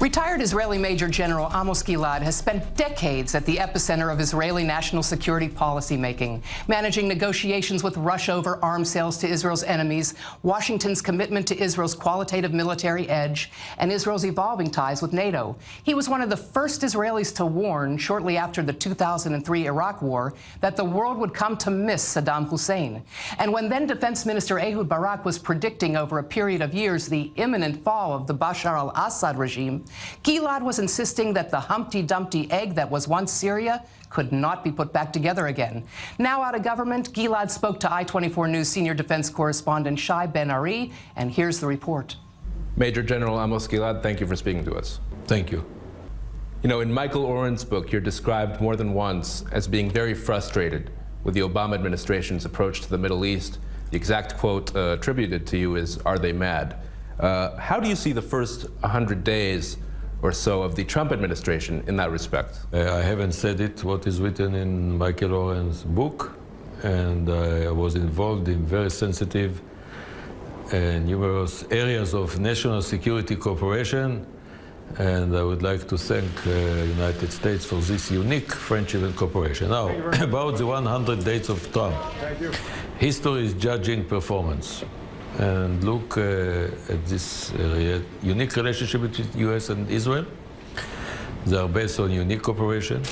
Retired Israeli Major General Amos Gilad has spent decades at the epicenter of Israeli national security policymaking, managing negotiations with Russia over arms sales to Israel's enemies, Washington's commitment to Israel's qualitative military edge, and Israel's evolving ties with NATO. He was one of the first Israelis to warn, shortly after the 2003 Iraq War, that the world would come to miss Saddam Hussein. And when then Defense Minister Ehud Barak was predicting over a period of years the imminent fall of the Bashar al-Assad regime, Gilad was insisting that the Humpty Dumpty egg that was once Syria could not be put back together again. Now out of government, Gilad spoke to I-24 News senior defense correspondent Shai Ben-ari, and here's the report. Major General Amos Gilad, thank you for speaking to us. Thank you. You know, in Michael Oren's book, you're described more than once as being very frustrated with the Obama administration's approach to the Middle East. The exact quote attributed to you is, "Are they mad?" How do you see the first 100 days or so of the Trump administration in that respect? I haven't said it, what is written in Michael Oren's book, and I was involved in very sensitive and numerous areas of national security cooperation, and I would like to thank the United States for this unique friendship and cooperation. Now, about the 100 days of Trump. History is judging performance. And look at this unique relationship between the U.S. and Israel. They are based on unique cooperation.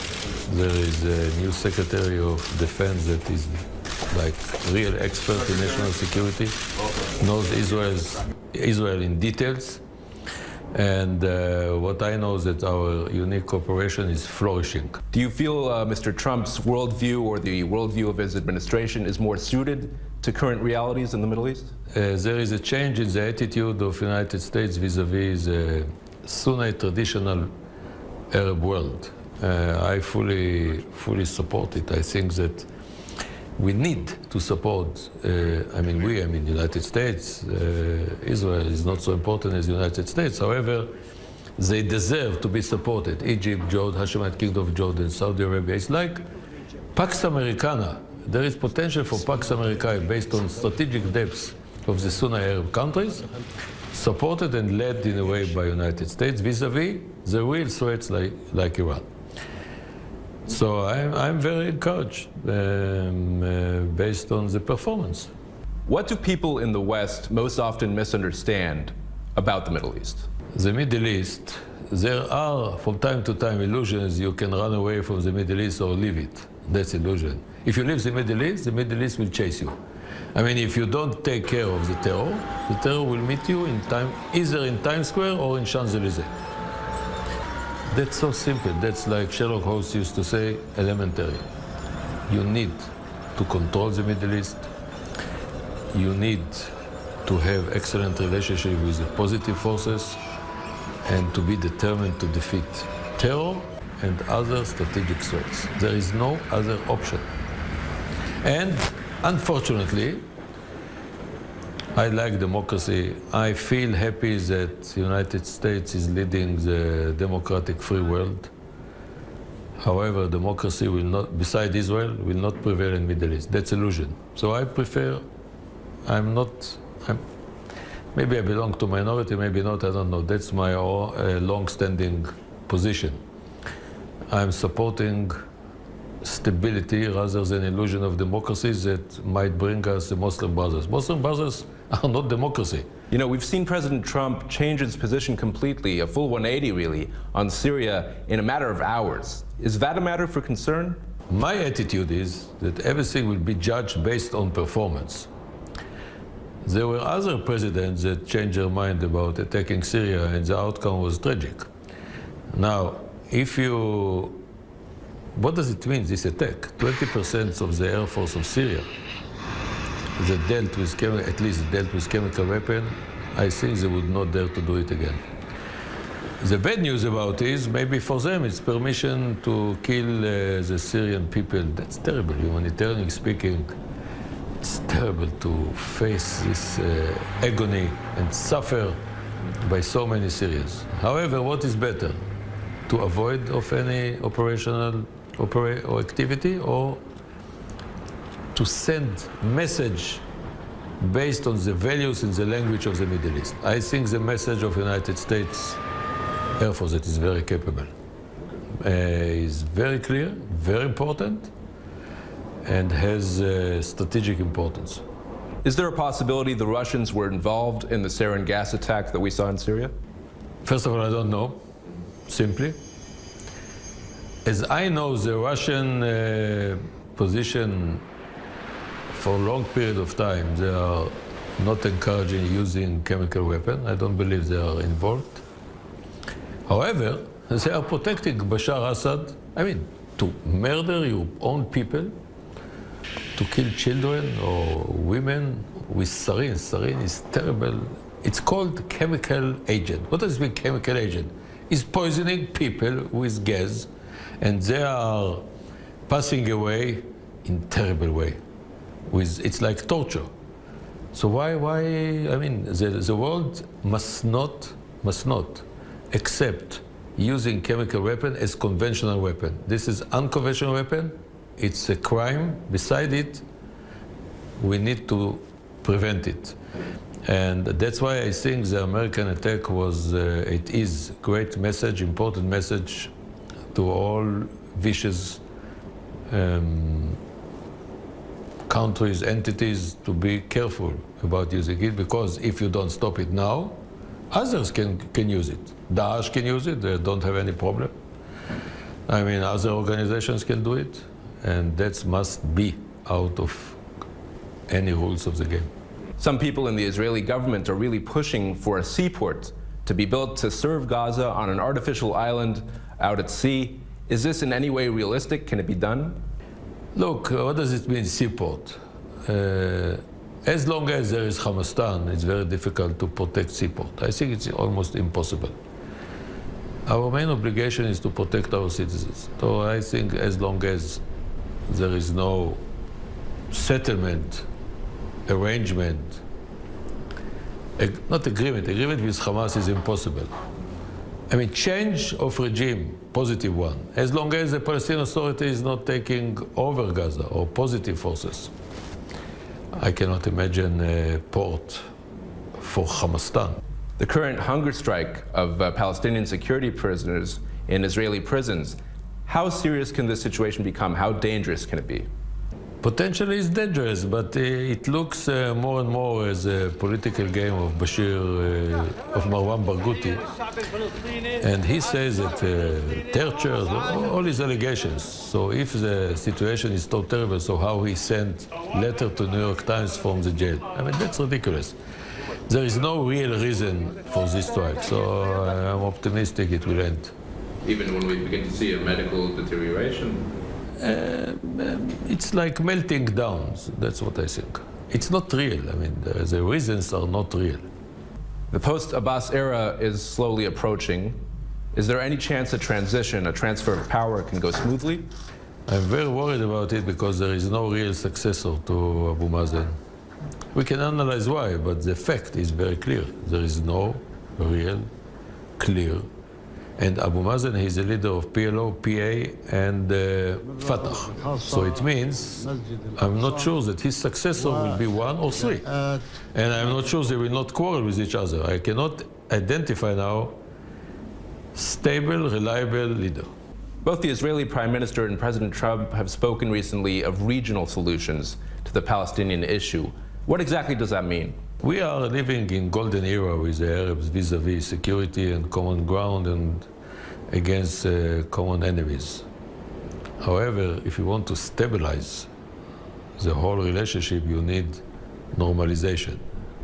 There is a new Secretary of Defense that is like real expert in national security, knows Israel in details. And what I know is that our unique cooperation is flourishing. Do you feel Mr. Trump's worldview or the worldview of his administration is more suited to current realities in the Middle East? There is a change in the attitude of the United States vis-a-vis the Sunni traditional Arab world. I fully support it. I think that we need to support, I mean the United States. Israel is not so important as the United States. However, they deserve to be supported. Egypt, Jordan, Hashemite Kingdom of Jordan, Saudi Arabia. It's like Pax Americana. There is potential for Pax Americana based on strategic depths of the Sunni Arab countries, supported and led in a way by the United States vis-a-vis the real threats like Iran. So I'm very encouraged based on the performance. What do people in the West most often misunderstand about the Middle East? The Middle East, there are from time to time illusions you can run away from the Middle East or leave it. That's illusion. If you leave the Middle East will chase you. I mean, if you don't take care of the terror will meet you in time, either in Times Square or in Champs-Élysées. That's so simple. That's like Sherlock Holmes used to say, elementary. You need to control the Middle East. You need to have excellent relationship with the positive forces and to be determined to defeat terror and other strategic threats. There is no other option. And unfortunately, I like democracy. I feel happy that the United States is leading the democratic free world. However, democracy will not, beside Israel, will not prevail in the Middle East. That's illusion. So I prefer, maybe I belong to minority, maybe not, I don't know. That's my long-standing position. I'm supporting stability rather than illusion of democracies that might bring us the Muslim brothers. Muslim brothers are not democracy. You know, we've seen President Trump change his position completely, a full 180 really, on Syria in a matter of hours. Is that a matter for concern? My attitude is that everything will be judged based on performance. There were other presidents that changed their mind about attacking Syria, and the outcome was tragic. Now, what does it mean, this attack? 20% of the Air Force of Syria that dealt with chemical weapon, I think they would not dare to do it again. The bad news about it is, maybe for them, it's permission to kill the Syrian people. That's terrible, humanitarian speaking. It's terrible to face this agony and suffer by so many Syrians. However, what is better? To avoid of any operational or activity, or to send message based on the values and the language of the Middle East. I think the message of the United States Air Force that is very capable. Is very clear, very important, and has strategic importance. Is there a possibility the Russians were involved in the sarin gas attack that we saw in Syria? First of all, I don't know, simply. As I know, the Russian position for a long period of time, they are not encouraging using chemical weapons. I don't believe they are involved. However, they are protecting Bashar Assad. I mean, to murder your own people, to kill children or women with sarin. Sarin is terrible. It's called chemical agent. What does it mean, chemical agent? It's poisoning people with gas, and they are passing away in terrible way. It's like torture. So why? I mean, the world must not accept using chemical weapon as conventional weapon. This is unconventional weapon. It's a crime. Beside it, we need to prevent it. And that's why I think the American attack was, it is great message, important message to all vicious countries, entities, to be careful about using it, because if you don't stop it now, others can use it. Daesh can use it, they don't have any problem. I mean, other organizations can do it, and that must be out of any rules of the game. Some people in the Israeli government are really pushing for a seaport to be built to serve Gaza on an artificial island out at sea. Is this in any way realistic? Can it be done? Look, what does it mean, seaport? As long as there is Hamastan, it's very difficult to protect seaport. I think it's almost impossible. Our main obligation is to protect our citizens. So I think as long as there is no settlement, arrangement, not agreement with Hamas is impossible. I mean, change of regime, positive one, as long as the Palestinian Authority is not taking over Gaza or positive forces. I cannot imagine a port for Hamastan. The current hunger strike of Palestinian security prisoners in Israeli prisons, how serious can this situation become? How dangerous can it be? Potentially it's dangerous, but it looks more and more as a political game of Bashir, of Marwan Barghouti. And he says that torture, all his allegations. So if the situation is so terrible, so how he sent letter to New York Times from the jail? I mean, that's ridiculous. There is no real reason for this strike, so I'm optimistic it will end. Even when we begin to see a medical deterioration? It's like melting down, that's what I think. It's not real, I mean, the reasons are not real. The post-Abbas era is slowly approaching. Is there any chance a transition, a transfer of power can go smoothly? I'm very worried about it because there is no real successor to Abu Mazen. We can analyze why, but the fact is very clear. There is no real, clear. And Abu Mazen, he's a leader of PLO, PA, and Fatah. So it means I'm not sure that his successor will be one or three. And I'm not sure they will not quarrel with each other. I cannot identify now stable, reliable leader. Both the Israeli Prime Minister and President Trump have spoken recently of regional solutions to the Palestinian issue. What exactly does that mean? We are living in golden era with the Arabs vis-a-vis security and common ground and against common enemies. However, if you want to stabilize the whole relationship, you need normalization.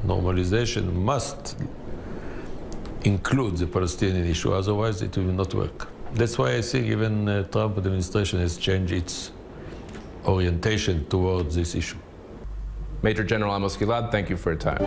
Normalization must include the Palestinian issue, otherwise it will not work. That's why I think even Trump administration has changed its orientation towards this issue. Major General Amos Gilad, thank you for your time.